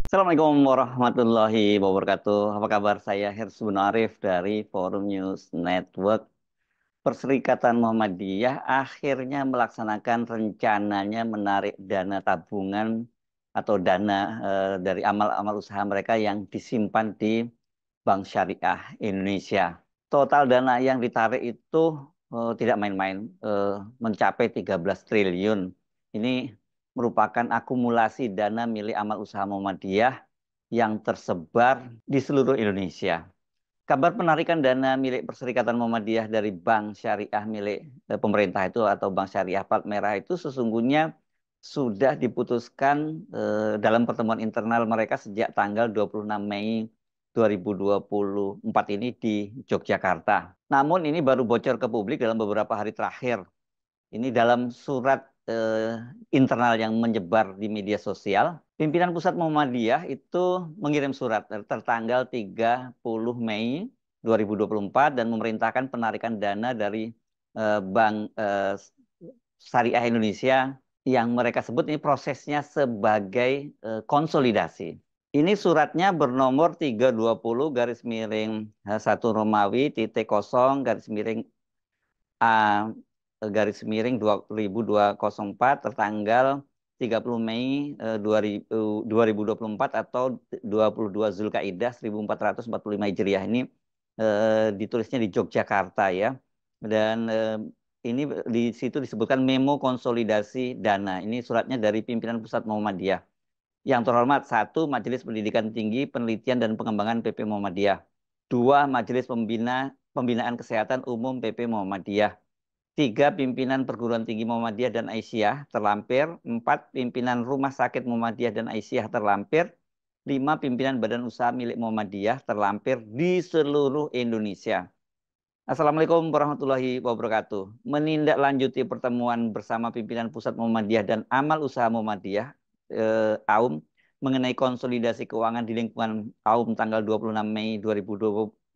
Assalamualaikum warahmatullahi wabarakatuh. Apa kabar? Saya Hersy Arif dari Forum News Network. Perserikatan Muhammadiyah akhirnya melaksanakan rencananya menarik dana tabungan atau dana dari amal-amal usaha mereka yang disimpan di Bank Syariah Indonesia. Total dana yang ditarik itu tidak main-main, mencapai 13 triliun. Ini merupakan akumulasi dana milik amal usaha Muhammadiyah yang tersebar di seluruh Indonesia. Kabar penarikan dana milik Perserikatan Muhammadiyah dari Bank Syariah milik pemerintah itu atau Bank Syariah Plat Merah itu sesungguhnya sudah diputuskan dalam pertemuan internal mereka sejak tanggal 26 Mei 2024 ini di Yogyakarta. Namun ini baru bocor ke publik dalam beberapa hari terakhir. Ini dalam surat internal yang menyebar di media sosial. Pimpinan Pusat Muhammadiyah itu mengirim surat tertanggal 30 Mei 2024 dan memerintahkan penarikan dana dari Bank Syariah Indonesia yang mereka sebut ini prosesnya sebagai konsolidasi. Ini suratnya bernomor 320 garis miring 1 Romawi titik kosong garis miring A garis miring 2204 tertanggal 30 Mei 2024 atau 22 Zulkaidah 1445 Hijriah ini ditulisnya di Yogyakarta ya. Dan ini di situ disebutkan memo konsolidasi dana. Ini suratnya dari pimpinan Pusat Muhammadiyah. Yang terhormat, satu, Majelis Pendidikan Tinggi, Penelitian dan Pengembangan PP Muhammadiyah. Dua, Majelis Pembinaan Kesehatan Umum PP Muhammadiyah. Tiga, pimpinan Perguruan Tinggi Muhammadiyah dan Aisyah terlampir. Empat, pimpinan Rumah Sakit Muhammadiyah dan Aisyah terlampir. Lima, pimpinan Badan Usaha milik Muhammadiyah terlampir di seluruh Indonesia. Assalamualaikum warahmatullahi wabarakatuh. Menindaklanjuti pertemuan bersama pimpinan Pusat Muhammadiyah dan Amal Usaha Muhammadiyah AUM mengenai konsolidasi keuangan di lingkungan AUM tanggal 26 Mei 2024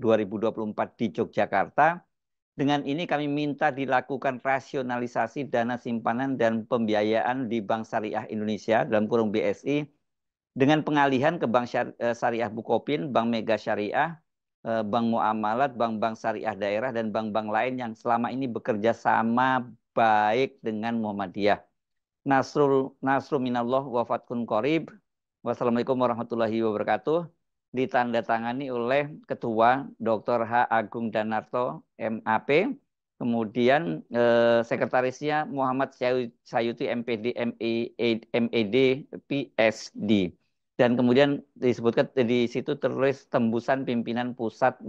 di Yogyakarta. Dengan ini kami minta dilakukan rasionalisasi dana simpanan dan pembiayaan di Bank Syariah Indonesia dalam kurung BSI dengan pengalihan ke Bank Syariah Bukopin, Bank Mega Syariah, Bank Muamalat, bank-bank syariah daerah, dan bank-bank lain yang selama ini bekerja sama baik dengan Muhammadiyah. Nasrul minallah wa fathun qorib. Wassalamualaikum warahmatullahi wabarakatuh. Ditandatangani oleh Ketua Dr. H. Agung Danarto, MAP. Kemudian sekretarisnya Muhammad Sayuti, MPD, MED, PSD. Dan kemudian disebutkan di situ tertulis tembusan pimpinan Pusat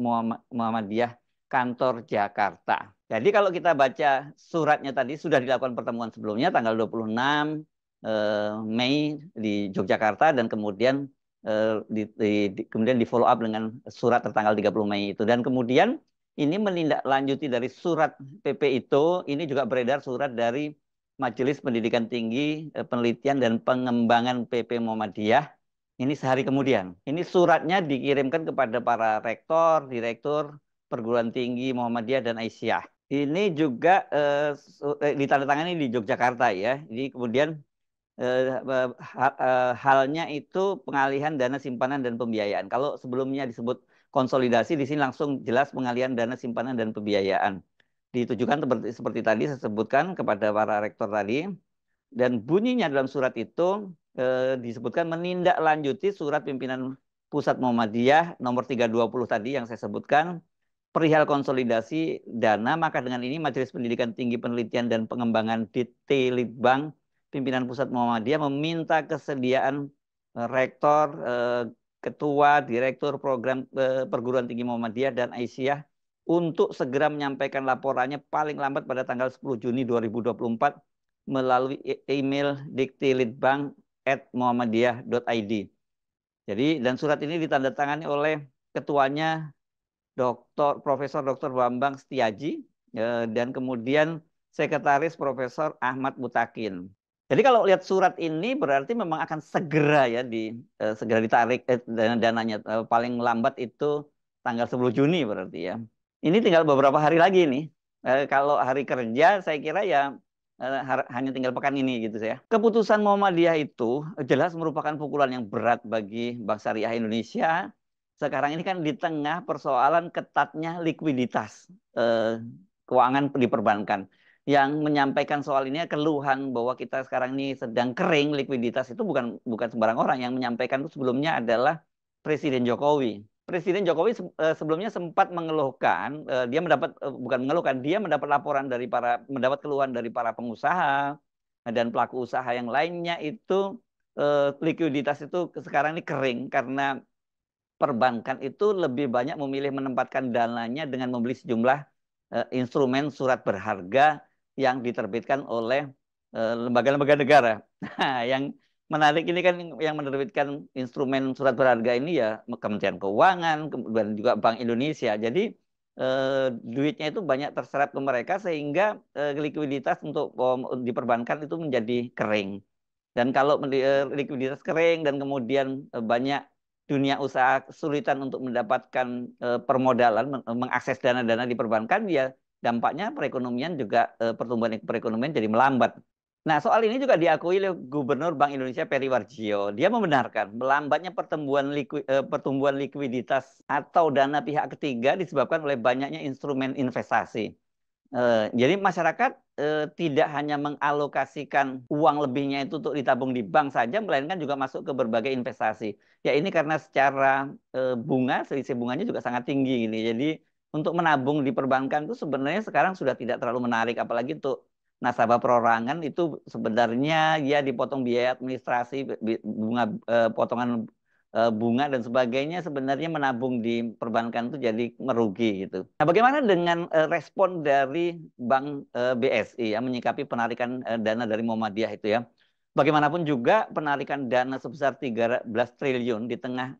Muhammadiyah Kantor Jakarta. Jadi kalau kita baca suratnya tadi sudah dilakukan pertemuan sebelumnya tanggal 26 Mei di Yogyakarta dan kemudian kemudian di follow up dengan surat tertanggal 30 Mei itu. Dan kemudian ini menindaklanjuti dari surat PP itu, ini juga beredar surat dari Majelis Pendidikan Tinggi, Penelitian dan Pengembangan PP Muhammadiyah. Ini sehari kemudian. Ini suratnya dikirimkan kepada para rektor, direktur Perguruan Tinggi Muhammadiyah dan Aisyah. Ini juga ditandatangani di Yogyakarta ya. Jadi kemudian halnya itu pengalihan dana simpanan dan pembiayaan. Kalau sebelumnya disebut konsolidasi, di sini langsung jelas pengalihan dana simpanan dan pembiayaan. Ditujukan seperti tadi saya sebutkan kepada para rektor tadi. Dan bunyinya dalam surat itu disebutkan menindaklanjuti surat pimpinan Pusat Muhammadiyah nomor 320 tadi yang saya sebutkan perihal konsolidasi dana, maka dengan ini Majelis Pendidikan Tinggi Penelitian dan Pengembangan Litbang pimpinan Pusat Muhammadiyah meminta kesediaan rektor, ketua, direktur program Perguruan Tinggi Muhammadiyah dan Aisyah untuk segera menyampaikan laporannya paling lambat pada tanggal 10 Juni 2024 melalui email diktilitbang@muhammadiyah.id. Jadi dan surat ini ditandatangani oleh ketuanya Profesor Dr. Bambang Setiaji dan kemudian Sekretaris Profesor Ahmad Mutakin. Jadi kalau lihat surat ini berarti memang akan segera ya segera ditarik dananya paling lambat itu tanggal 10 Juni berarti ya. Ini tinggal beberapa hari lagi nih. Kalau hari kerja saya kira ya hanya tinggal pekan ini gitu ya. Keputusan Muhammadiyah itu jelas merupakan pukulan yang berat bagi Bank Syariah Indonesia. Sekarang ini kan di tengah persoalan ketatnya likuiditas keuangan di perbankan. Yang menyampaikan soal ini keluhan bahwa kita sekarang ini sedang kering likuiditas itu bukan bukan sembarang orang. Yang menyampaikan itu sebelumnya adalah Presiden Jokowi. Presiden Jokowi sebelumnya sempat mengeluhkan, dia mendapat bukan mengeluhkan, dia mendapat laporan dari mendapat keluhan dari para pengusaha dan pelaku usaha yang lainnya itu likuiditas itu sekarang ini kering karena perbankan itu lebih banyak memilih menempatkan dananya dengan membeli sejumlah instrumen surat berharga yang diterbitkan oleh lembaga-lembaga negara. Nah, yang menarik ini kan yang menerbitkan instrumen surat berharga ini ya Kementerian Keuangan, kemudian juga Bank Indonesia. Jadi duitnya itu banyak terserap ke mereka sehingga likuiditas untuk diperbankan itu menjadi kering. Dan kalau likuiditas kering dan kemudian banyak dunia usaha kesulitan untuk mendapatkan permodalan, mengakses dana-dana di perbankan, ya dampaknya perekonomian juga pertumbuhan perekonomian jadi melambat. Nah, soal ini juga diakui oleh Gubernur Bank Indonesia Peri Warjio. Dia membenarkan melambatnya pertumbuhan likuiditas atau dana pihak ketiga disebabkan oleh banyaknya instrumen investasi. Jadi masyarakat tidak hanya mengalokasikan uang lebihnya itu untuk ditabung di bank saja, melainkan juga masuk ke berbagai investasi. Ya ini karena secara bunga, selisih bunganya juga sangat tinggi ini. Jadi untuk menabung di perbankan itu sebenarnya sekarang sudah tidak terlalu menarik, apalagi untuk nasabah perorangan itu sebenarnya ya dipotong biaya administrasi, bunga potongan bunga dan sebagainya, sebenarnya menabung di perbankan itu jadi merugi gitu. Nah, bagaimana dengan respon dari Bank BSI ya menyikapi penarikan dana dari Muhammadiyah itu ya? Bagaimanapun juga penarikan dana sebesar 13 triliun di tengah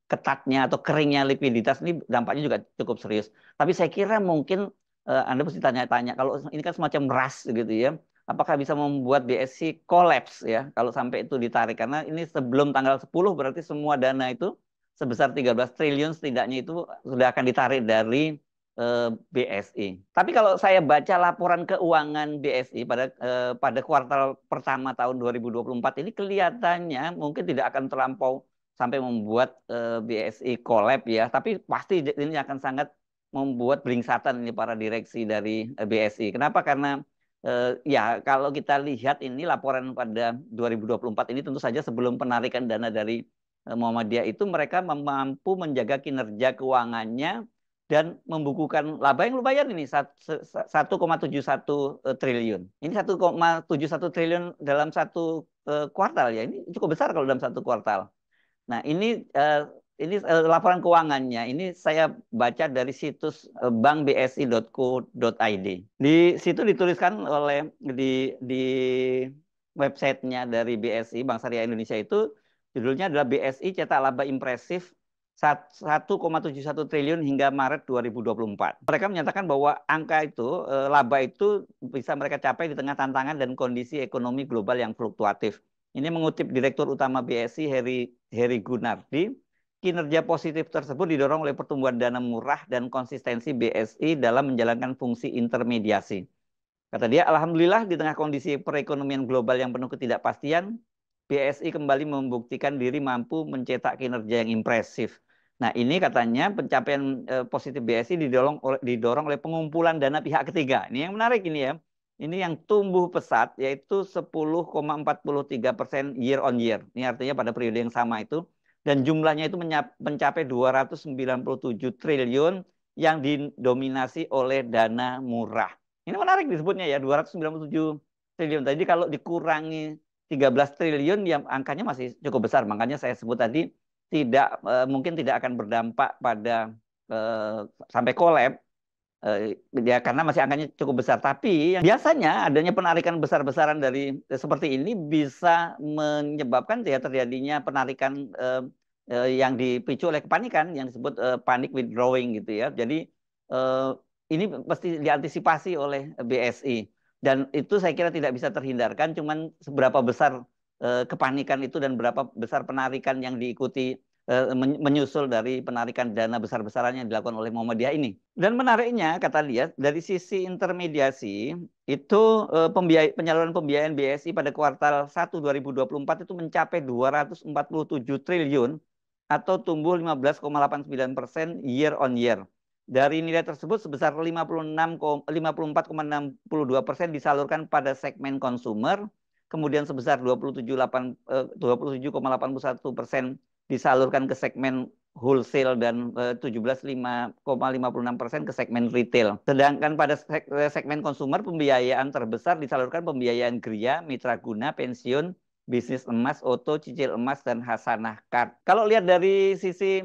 ketatnya atau keringnya likuiditas ini dampaknya juga cukup serius. Tapi saya kira mungkin Anda mesti tanya-tanya, kalau ini kan semacam ras gitu ya, apakah bisa membuat BSI kolaps ya kalau sampai itu ditarik, karena ini sebelum tanggal 10 berarti semua dana itu sebesar 13 triliun setidaknya itu sudah akan ditarik dari BSI. Tapi kalau saya baca laporan keuangan BSI pada kuartal pertama tahun 2024 ini kelihatannya mungkin tidak akan terlampau sampai membuat BSI kolab ya, tapi pasti ini akan sangat membuat belingsatan ini para direksi dari BSI. Kenapa? Karena ya kalau kita lihat ini laporan pada 2024 ini tentu saja sebelum penarikan dana dari Muhammadiyah itu mereka mampu menjaga kinerja keuangannya dan membukukan laba yang lumayan ini 1,71 triliun. Ini 1,71 triliun dalam satu kuartal ya. Ini cukup besar kalau dalam satu kuartal. Nah, ini laporan keuangannya. Ini saya baca dari situs bankbsi.co.id. Di situ dituliskan di websitenya dari BSI, Bank Syariah Indonesia itu judulnya adalah BSI cetak laba impresif 1,71 triliun hingga Maret 2024. Mereka menyatakan bahwa angka itu, laba itu bisa mereka capai di tengah tantangan dan kondisi ekonomi global yang fluktuatif. Ini mengutip Direktur Utama BSI Heri Gunardi, kinerja positif tersebut didorong oleh pertumbuhan dana murah dan konsistensi BSI dalam menjalankan fungsi intermediasi. Kata dia, Alhamdulillah di tengah kondisi perekonomian global yang penuh ketidakpastian, BSI kembali membuktikan diri mampu mencetak kinerja yang impresif. Nah, ini katanya pencapaian positif BSI didorong oleh pengumpulan dana pihak ketiga. Ini yang menarik ini ya. Ini yang tumbuh pesat, yaitu 10,43% year on year. Ini artinya pada periode yang sama itu. Dan jumlahnya itu mencapai 297 triliun yang didominasi oleh dana murah. Ini menarik disebutnya ya, 297 triliun. Tadi kalau dikurangi 13 triliun, ya angkanya masih cukup besar. Makanya saya sebut tadi mungkin tidak akan berdampak pada sampai kolab. Ya karena masih angkanya cukup besar. Tapi yang biasanya adanya penarikan besar-besaran dari seperti ini bisa menyebabkan ya terjadinya penarikan yang dipicu oleh kepanikan yang disebut panic withdrawing gitu ya. Jadi ini pasti diantisipasi oleh BSI dan itu saya kira tidak bisa terhindarkan. Cuman seberapa besar kepanikan itu dan berapa besar penarikan yang diikuti menyusul dari penarikan dana besar-besaran yang dilakukan oleh Muhammadiyah ini. Dan menariknya kata dia dari sisi intermediasi itu penyaluran pembiayaan BSI pada kuartal 1 2024 itu mencapai 247 triliun atau tumbuh 15,89% year on year. Dari nilai tersebut sebesar 54,62% disalurkan pada segmen konsumer, kemudian sebesar 27,81% disalurkan ke segmen wholesale dan 17,56% ke segmen retail. Sedangkan pada segmen konsumer pembiayaan terbesar disalurkan pembiayaan Gria, Mitra Guna, pensiun, bisnis emas, oto, cicil emas, dan Hasanah Card. Kalau lihat dari sisi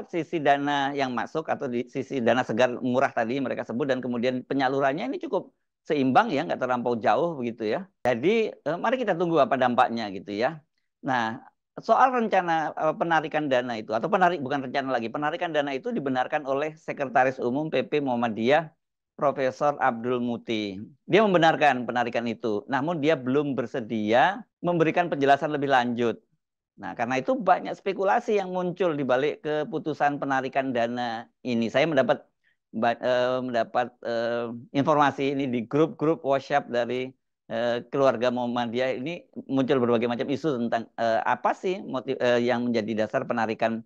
sisi dana yang masuk atau di sisi dana segar murah tadi mereka sebut dan kemudian penyalurannya ini cukup seimbang ya, nggak terlampau jauh begitu ya. Jadi mari kita tunggu apa dampaknya gitu ya. Nah, soal rencana penarikan dana itu atau bukan rencana lagi, penarikan dana itu dibenarkan oleh Sekretaris Umum PP Muhammadiyah Profesor Abdul Muti. Dia membenarkan penarikan itu, namun dia belum bersedia memberikan penjelasan lebih lanjut. Nah, karena itu banyak spekulasi yang muncul di balik keputusan penarikan dana ini. Saya mendapat informasi ini di grup-grup WhatsApp dari keluarga Muhammadiyah ini muncul berbagai macam isu tentang apa sih motif yang menjadi dasar penarikan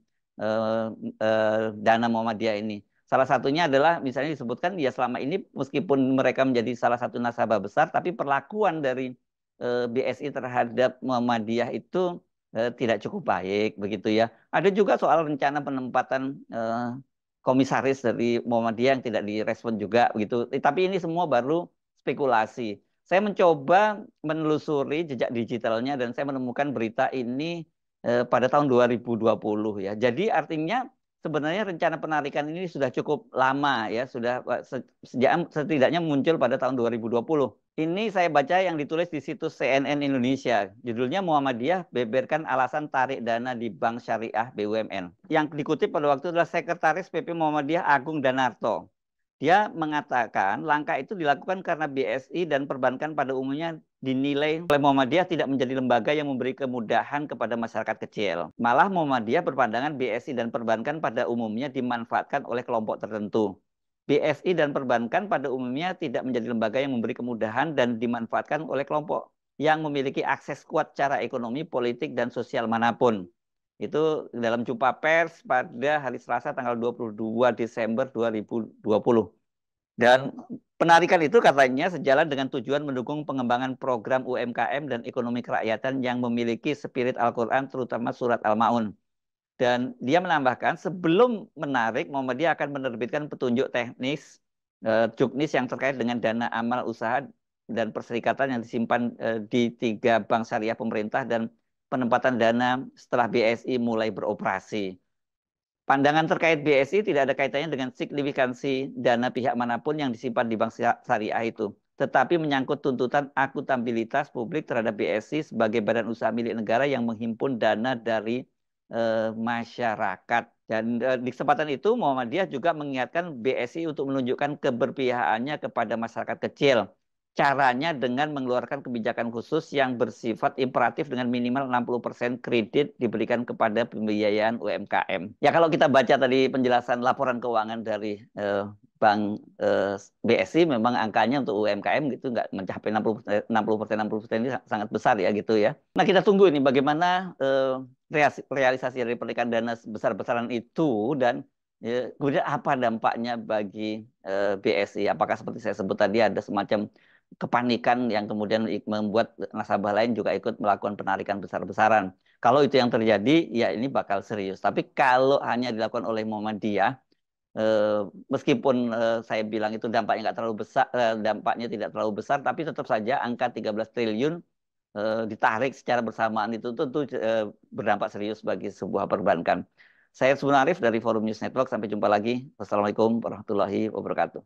dana Muhammadiyah ini. Salah satunya adalah misalnya disebutkan ya selama ini meskipun mereka menjadi salah satu nasabah besar, tapi perlakuan dari BSI terhadap Muhammadiyah itu tidak cukup baik begitu ya. Ada juga soal rencana penempatan komisaris dari Muhammadiyah yang tidak direspon juga begitu. Tapi ini semua baru spekulasi. Saya mencoba menelusuri jejak digitalnya dan saya menemukan berita ini pada tahun 2020 ya. Jadi artinya sebenarnya rencana penarikan ini sudah cukup lama ya, sudah sejak setidaknya muncul pada tahun 2020. Ini saya baca yang ditulis di situs CNN Indonesia. Judulnya Muhammadiyah beberkan alasan tarik dana di Bank Syariah BUMN. Yang dikutip pada waktu adalah Sekretaris PP Muhammadiyah Agung Danarto. Dia mengatakan langkah itu dilakukan karena BSI dan perbankan pada umumnya dinilai oleh Muhammadiyah tidak menjadi lembaga yang memberi kemudahan kepada masyarakat kecil. Malah Muhammadiyah berpandangan BSI dan perbankan pada umumnya dimanfaatkan oleh kelompok tertentu. BSI dan perbankan pada umumnya tidak menjadi lembaga yang memberi kemudahan dan dimanfaatkan oleh kelompok yang memiliki akses kuat secara ekonomi, politik, dan sosial manapun. Itu dalam jumpa pers pada hari Selasa tanggal 22 Desember 2020. Dan penarikan itu katanya sejalan dengan tujuan mendukung pengembangan program UMKM dan ekonomi kerakyatan yang memiliki spirit Al-Quran, terutama surat Al-Ma'un. Dan dia menambahkan sebelum menarik, Muhammadiyah akan menerbitkan petunjuk teknis juknis yang terkait dengan dana amal usaha dan perserikatan yang disimpan di 3 bank syariah pemerintah dan penempatan dana setelah BSI mulai beroperasi. Pandangan terkait BSI tidak ada kaitannya dengan signifikansi dana pihak manapun yang disimpan di bank syariah itu, tetapi menyangkut tuntutan akuntabilitas publik terhadap BSI sebagai badan usaha milik negara yang menghimpun dana dari masyarakat. Dan di kesempatan itu Muhammadiyah juga mengingatkan BSI untuk menunjukkan keberpihakannya kepada masyarakat kecil. Caranya dengan mengeluarkan kebijakan khusus yang bersifat imperatif dengan minimal 60% kredit diberikan kepada pembiayaan UMKM. Ya kalau kita baca tadi penjelasan laporan keuangan dari Bank BSI memang angkanya untuk UMKM gitu nggak mencapai 60% ini sangat besar ya gitu ya. Nah kita tunggu ini bagaimana realisasi dari penarikan dana besar-besaran itu dan kemudian apa dampaknya bagi BSI. Apakah seperti saya sebut tadi ada semacam kepanikan yang kemudian membuat nasabah lain juga ikut melakukan penarikan besar-besaran. Kalau itu yang terjadi, ya ini bakal serius. Tapi kalau hanya dilakukan oleh Muhammadiyah, meskipun saya bilang itu dampaknya nggak terlalu besar, dampaknya tidak terlalu besar, tapi tetap saja angka 13 triliun ditarik secara bersamaan itu tentu berdampak serius bagi sebuah perbankan. Saya Subhan Arif dari Forum News Network. Sampai jumpa lagi. Wassalamualaikum warahmatullahi wabarakatuh.